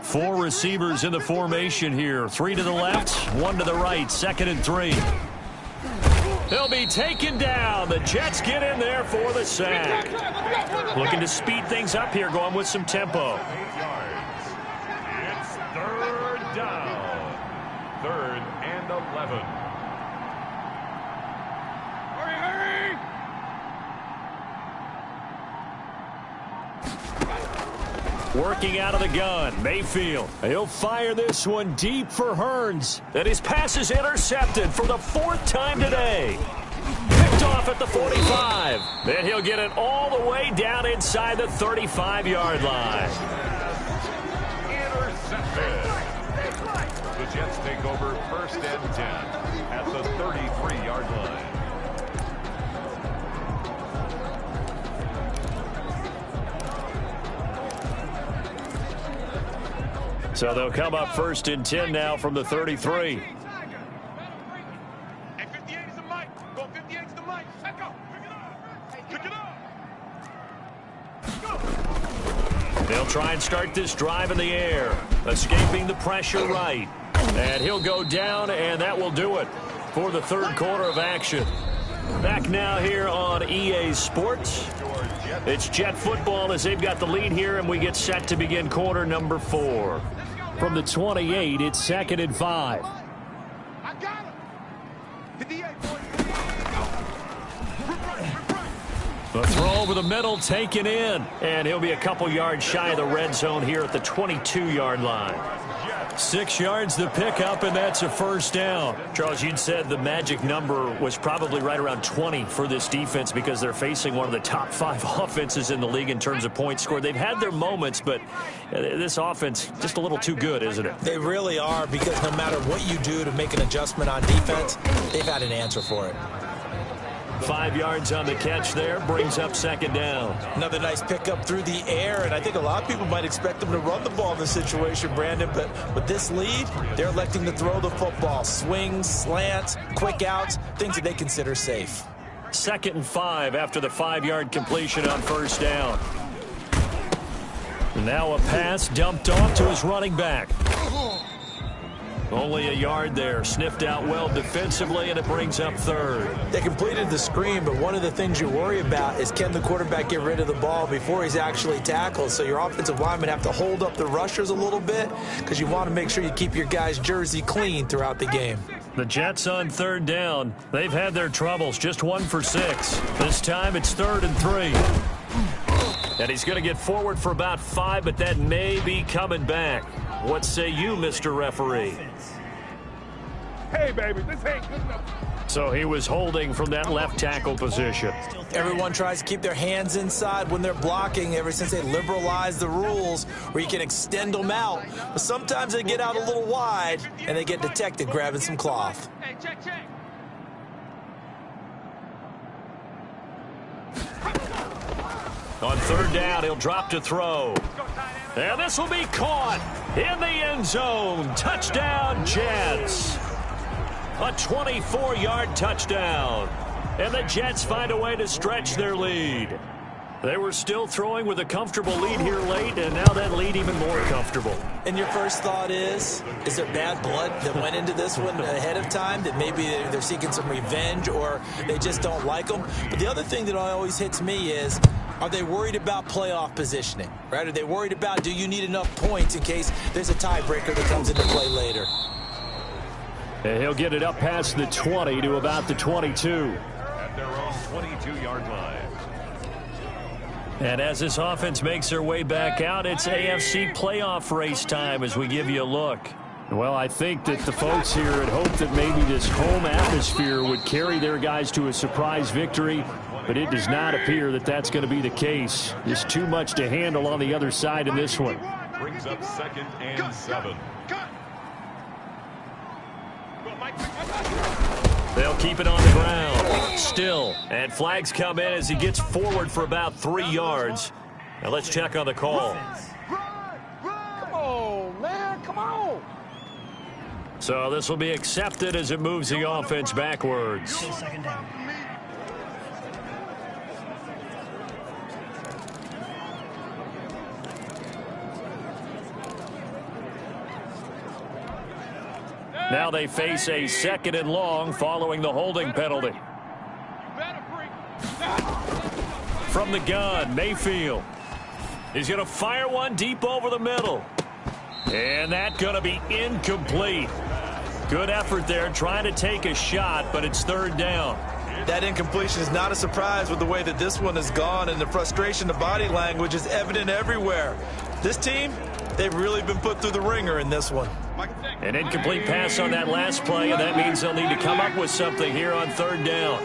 4 receivers in the formation here. 3 to the left, 1 to the right. 2nd and 3. He'll be taken down. The Jets get in there for the sack. Looking to speed things up here, going with some tempo. 8 yards. It's 3rd down. 3rd and 11. Hurry! Working out of the gun, Mayfield. He'll fire this one deep for Hearns. And his pass is intercepted for the 4th time today. Picked off at the 45. Then he'll get it all the way down inside the 35-yard line. Intercepted. The Jets take over 1st and 10 at the 33-yard line. So they'll come up 1st and 10 now from the 33. Hey, 58 is the mic. Go 58 is the mic. Check up. Pick it up. They'll try and start this drive in the air. Escaping the pressure right. And he'll go down, and that will do it. for the third quarter of action. Back now here on EA Sports. It's Jet football as they've got the lead here, and we get set to begin quarter number 4. From the 28, it's 2nd and 5. I got him. 58, boys. The throw over the middle taken in, and he'll be a couple yards shy of the red zone here at the 22-yard line. 6 yards the pickup, and that's a first down. Charles, you'd said the magic number was probably right around 20 for this defense because they're facing one of the top 5 offenses in the league in terms of points scored. They've had their moments, but this offense just a little too good, isn't it? They really are, because no matter what you do to make an adjustment on defense, they've had an answer for it. 5 yards on the catch there, brings up 2nd down. Another nice pickup through the air, and I think a lot of people might expect them to run the ball in this situation, Brandon, but with this lead, they're electing to throw the football. Swings, slants, quick outs, things that they consider safe. 2nd and 5 after the 5-yard completion on first down. Now a pass dumped off to his running back. Only a yard there, sniffed out well defensively, and it brings up 3rd. They completed the screen, but one of the things you worry about is can the quarterback get rid of the ball before he's actually tackled? So your offensive linemen have to hold up the rushers a little bit because you want to make sure you keep your guys' jersey clean throughout the game. The Jets on 3rd down. They've had their troubles, just 1 for 6. This time it's 3rd and 3. And he's going to get forward for about 5, but that may be coming back. What say you, Mr. Referee? Hey, baby, this ain't good enough. So he was holding from that left tackle position. Everyone tries to keep their hands inside when they're blocking ever since they liberalized the rules where you can extend them out. But sometimes they get out a little wide and they get detected grabbing some cloth. Hey, check. On 3rd down, he'll drop to throw. And this will be caught in the end zone. Touchdown, Jets. A 24-yard touchdown. And the Jets find a way to stretch their lead. They were still throwing with a comfortable lead here late, and now that lead even more comfortable. And your first thought is there bad blood that went into this one ahead of time, that maybe they're seeking some revenge or they just don't like them? But the other thing that always hits me is, are they worried about playoff positioning, right? Are they worried about, do you need enough points in case there's a tiebreaker that comes into play later? And he'll get it up past the 20 to about the 22. At their own 22-yard line. And as this offense makes their way back out, it's AFC playoff race time as we give you a look. Well, I think that the folks here had hoped that maybe this home atmosphere would carry their guys to a surprise victory, but it does not appear that that's going to be the case. Just too much to handle on the other side in this one. Brings up 2nd and 7. They'll keep it on the ground. Still. And flags come in as he gets forward for about 3 yards. Now let's check on the call. Come on, man. Come on. So this will be accepted as it moves the offense backwards. Now they face a 2nd and long following the holding penalty. From the gun, Mayfield. He's going to fire one deep over the middle. And that's going to be incomplete. Good effort there trying to take a shot, but it's 3rd down. That incompletion is not a surprise with the way that this one has gone, and the frustration, the body language is evident everywhere. This team, they've really been put through the ringer in this one. An incomplete pass on that last play, and that means they'll need to come up with something here on 3rd down.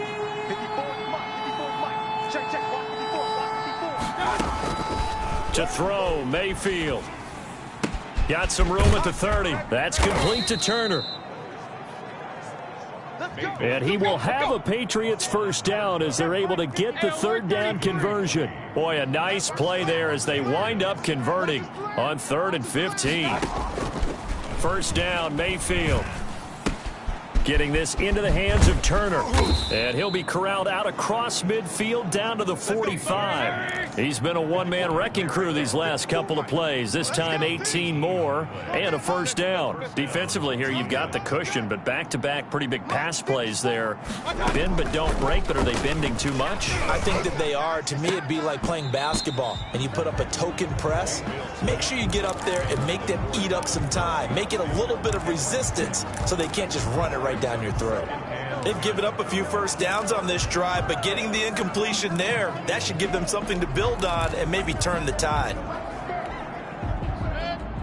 To throw, Mayfield. Got some room at the 30. That's complete to Turner. And he will have a Patriots first down as they're able to get the 3rd down conversion. Boy, a nice play there as they wind up converting on 3rd and 15. First down, Mayfield. Getting this into the hands of Turner. And he'll be corralled out across midfield down to the 45. He's been a one-man wrecking crew these last couple of plays. This time 18 more and a first down. Defensively here, you've got the cushion, but back-to-back pretty big pass plays there. Bend but don't break, but are they bending too much? I think that they are. To me, it'd be like playing basketball and you put up a token press. Make sure you get up there and make them eat up some time. Make it a little bit of resistance so they can't just run it right down your throat. They've given up a few first downs on this drive, but getting the incompletion there, that should give them something to build on and maybe turn the tide.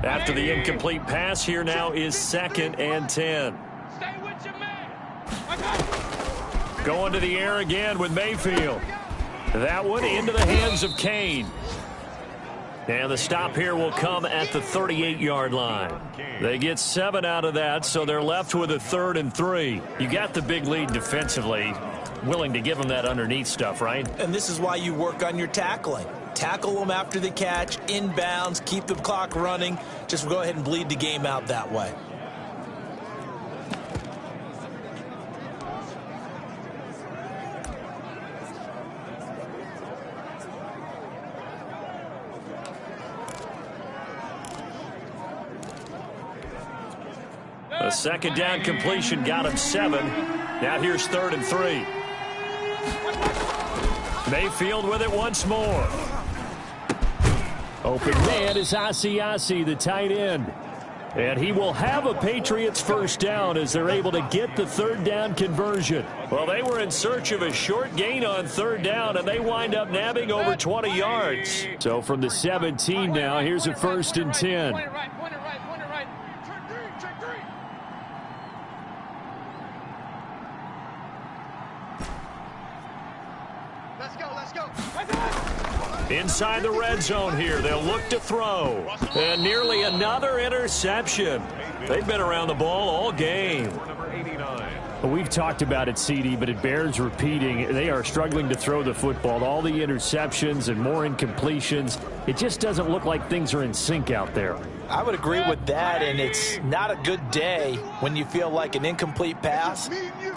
After the incomplete pass, here now is 2nd and 10. Stay with your man. Going to the air again with Mayfield. That one into the hands of Kane. And the stop here will come at the 38-yard line. They get 7 out of that, so they're left with a 3rd and 3. You got the big lead defensively. Willing to give them that underneath stuff, right? And this is why you work on your tackling. Tackle them after the catch, inbounds, keep the clock running. Just go ahead and bleed the game out that way. A 2nd down completion got him 7. Now here's 3rd and 3. Mayfield with it once more. Open man is Asiasi, the tight end. And he will have a Patriots first down as they're able to get the 3rd down conversion. Well, they were in search of a short gain on 3rd down, and they wind up nabbing over 20 yards. So from the 17 now, here's a 1st and 10. Point it right, point it right, point it right. Check three. Let's go. Inside the red zone here, they'll look to throw. And nearly another interception. They've been around the ball all game. We've talked about it, CD, but it bears repeating. They are struggling to throw the football. All the interceptions and more incompletions. It just doesn't look like things are in sync out there. I would agree with that, and it's not a good day when you feel like an incomplete pass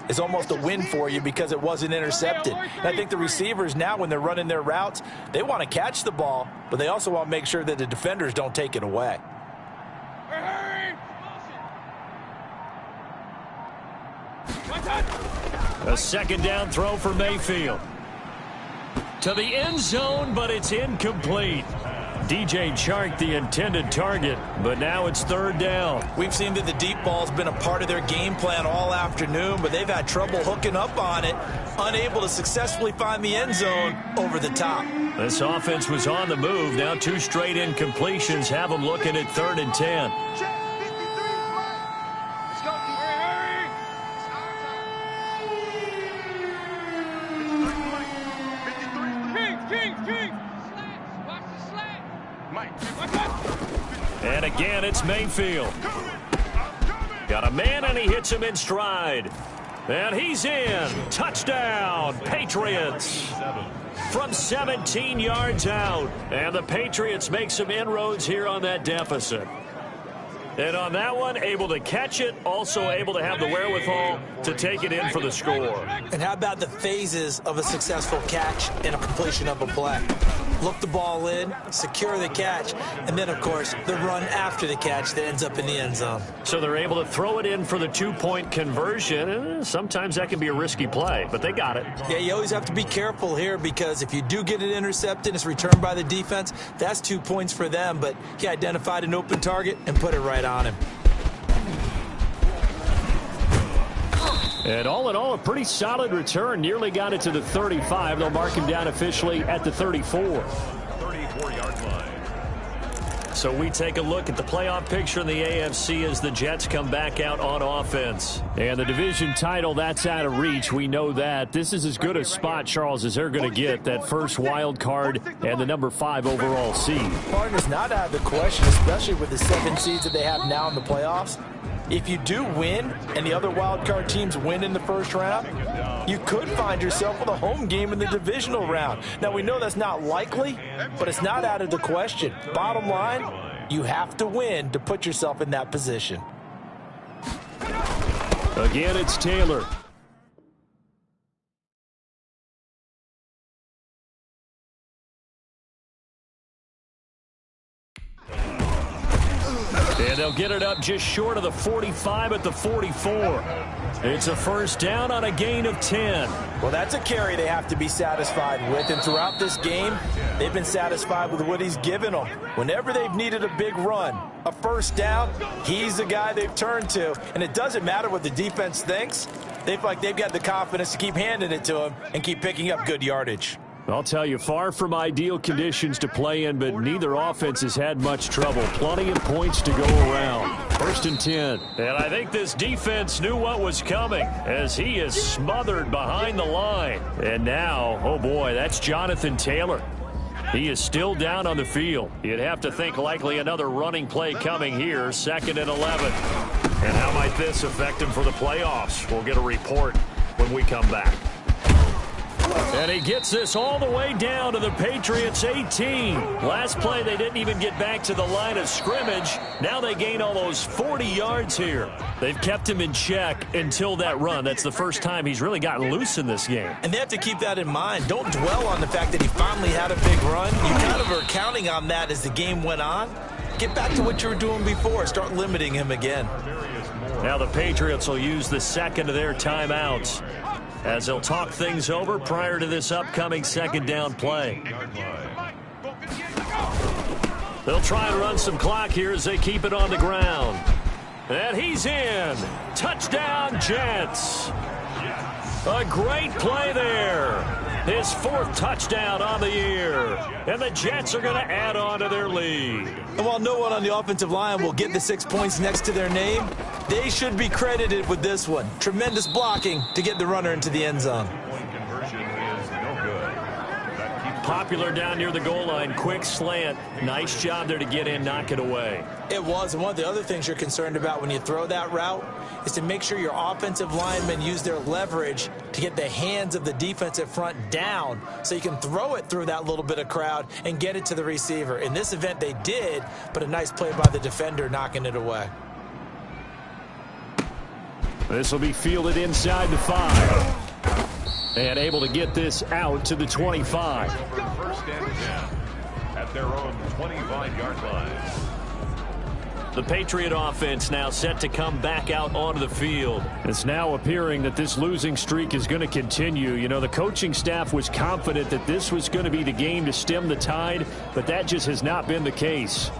is almost a win for you because it wasn't intercepted. And I think the receivers now, when they're running their routes, they want to catch the ball, but they also want to make sure that the defenders don't take it away. A 2nd down throw for Mayfield. To the end zone, but it's incomplete. DJ Chark, the intended target, but now it's 3rd down. We've seen that the deep ball's been a part of their game plan all afternoon, but they've had trouble hooking up on it, unable to successfully find the end zone over the top. This offense was on the move. Now 2 straight incompletions have them looking at 3rd and 10. And again, it's Mayfield. Got a man, and he hits him in stride. And he's in. Touchdown, Patriots. From 17 yards out. And the Patriots make some inroads here on that deficit. And on that one, able to catch it, also able to have the wherewithal to take it in for the score. And how about the phases of a successful catch and a completion of a play? Look the ball in, secure the catch, and then, of course, the run after the catch that ends up in the end zone. So they're able to throw it in for the 2-point conversion. And sometimes that can be a risky play, but they got it. Yeah, you always have to be careful here because if you do get it intercepted, it's returned by the defense, that's 2 points for them. But he identified an open target and put it right on him. And all in all, a pretty solid return. Nearly got it to the 35. They'll mark him down officially at the 34. 34-yard line. So we take a look at the playoff picture in the AFC as the Jets come back out on offense. And the division title, that's out of reach. We know that. This is as good a spot, Charles, as they're going to get. That first wild card and the number 5 overall seed. Partner's not out of the question, especially with the 7 seeds that they have now in the playoffs. If you do win and the other wild card teams win in the first round, you could find yourself with a home game in the divisional round. Now, we know that's not likely, but it's not out of the question. Bottom line, you have to win to put yourself in that position. Again, it's Taylor. And they'll get it up just short of the 45 at the 44. It's a first down on a gain of 10. Well, that's a carry they have to be satisfied with. And throughout this game, they've been satisfied with what he's given them. Whenever they've needed a big run, a first down, he's the guy they've turned to. And it doesn't matter what the defense thinks. They feel like they've got the confidence to keep handing it to him and keep picking up good yardage. I'll tell you, far from ideal conditions to play in, but neither offense has had much trouble. Plenty of points to go around. First and 10. And I think this defense knew what was coming as he is smothered behind the line. And now, oh boy, that's Jonathan Taylor. He is still down on the field. You'd have to think likely another running play coming here, 2nd and 11. And how might this affect him for the playoffs? We'll get a report when we come back. And he gets this all the way down to the Patriots' 18. Last play, they didn't even get back to the line of scrimmage. Now they gain almost 40 yards here. They've kept him in check until that run. That's the first time he's really gotten loose in this game. And they have to keep that in mind. Don't dwell on the fact that he finally had a big run. You kind of are counting on that as the game went on. Get back to what you were doing before. Start limiting him again. Now the Patriots will use the second of their timeouts as they'll talk things over prior to this upcoming second down play. They'll try and run some clock here as they keep it on the ground. And he's in. Touchdown, Jets. A great play there. His 4th touchdown on the year. And the Jets are going to add on to their lead. And while no one on the offensive line will get the 6 points next to their name, they should be credited with this one. Tremendous blocking to get the runner into the end zone. Point conversion is no good. That keeps Popular down near the goal line. Quick slant. Nice job there to get in, knock it away. It was. And one of the other things you're concerned about when you throw that route is to make sure your offensive linemen use their leverage to get the hands of the defensive front down so you can throw it through that little bit of crowd and get it to the receiver. In this event, they did, but a nice play by the defender knocking it away. This will be fielded inside the 5. And able to get this out to the 25. first and 10 at their own 25-yard line. The Patriot offense now set to come back out onto the field. It's now appearing that this losing streak is going to continue. You know, the coaching staff was confident that this was going to be the game to stem the tide, but that just has not been the case.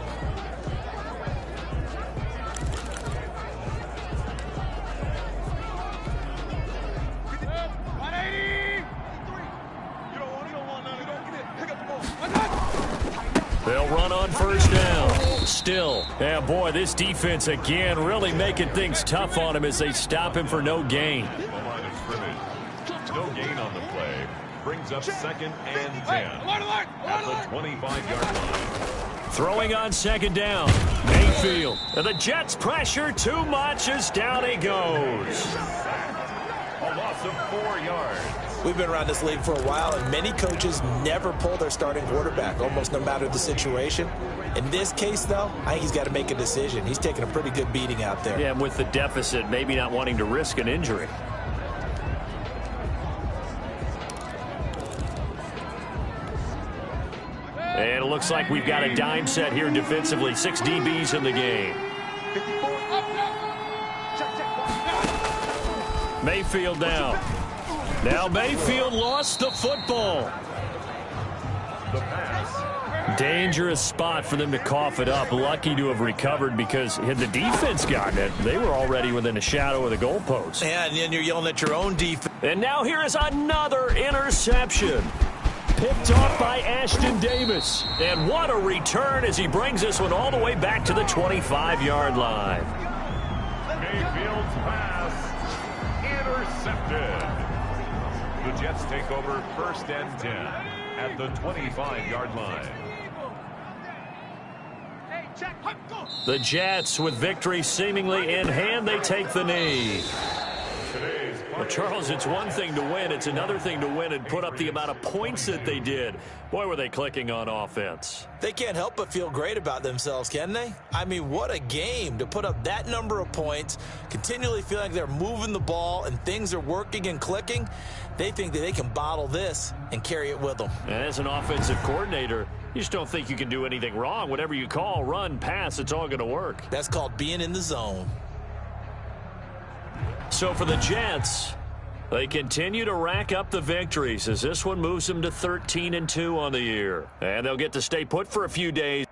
They'll run on first down. Still. Yeah, boy, this defense again really making things tough on him as they stop him for no gain. Line of scrimmage. No gain on the play. Brings up 2nd and 10 at the 25-yard line. Throwing on second down. Mayfield. And the Jets pressure too much as down he goes. A loss of 4 yards. We've been around this league for a while, and many coaches never pull their starting quarterback, almost no matter the situation. In this case, though, I think he's got to make a decision. He's taking a pretty good beating out there. Yeah, and with the deficit, maybe not wanting to risk an injury. And it looks like we've got a dime set here defensively. 6 DBs in the game. Mayfield down. Now Mayfield lost the football. The pass. Dangerous spot for them to cough it up. Lucky to have recovered because had the defense gotten it, they were already within a shadow of the goalpost. Yeah, and then you're yelling at your own defense. And now here is another interception. Picked off by Ashton Davis. And what a return as he brings this one all the way back to the 25-yard line. Mayfield's pass intercepted. The Jets take over 1st and 10 at the 25-yard line. The Jets with victory seemingly in hand, they take the knee. Today's The Charles, it's one thing to win. It's another thing to win and put up the amount of points that they did. Boy, were they clicking on offense. They can't help but feel great about themselves, can they? I mean, what a game to put up that number of points, continually feeling like they're moving the ball and things are working and clicking. They think that they can bottle this and carry it with them. And as an offensive coordinator, you just don't think you can do anything wrong. Whatever you call, run, pass, it's all going to work. That's called being in the zone. So for the Jets, they continue to rack up the victories as this one moves them to 13-2 on the year. And they'll get to stay put for a few days.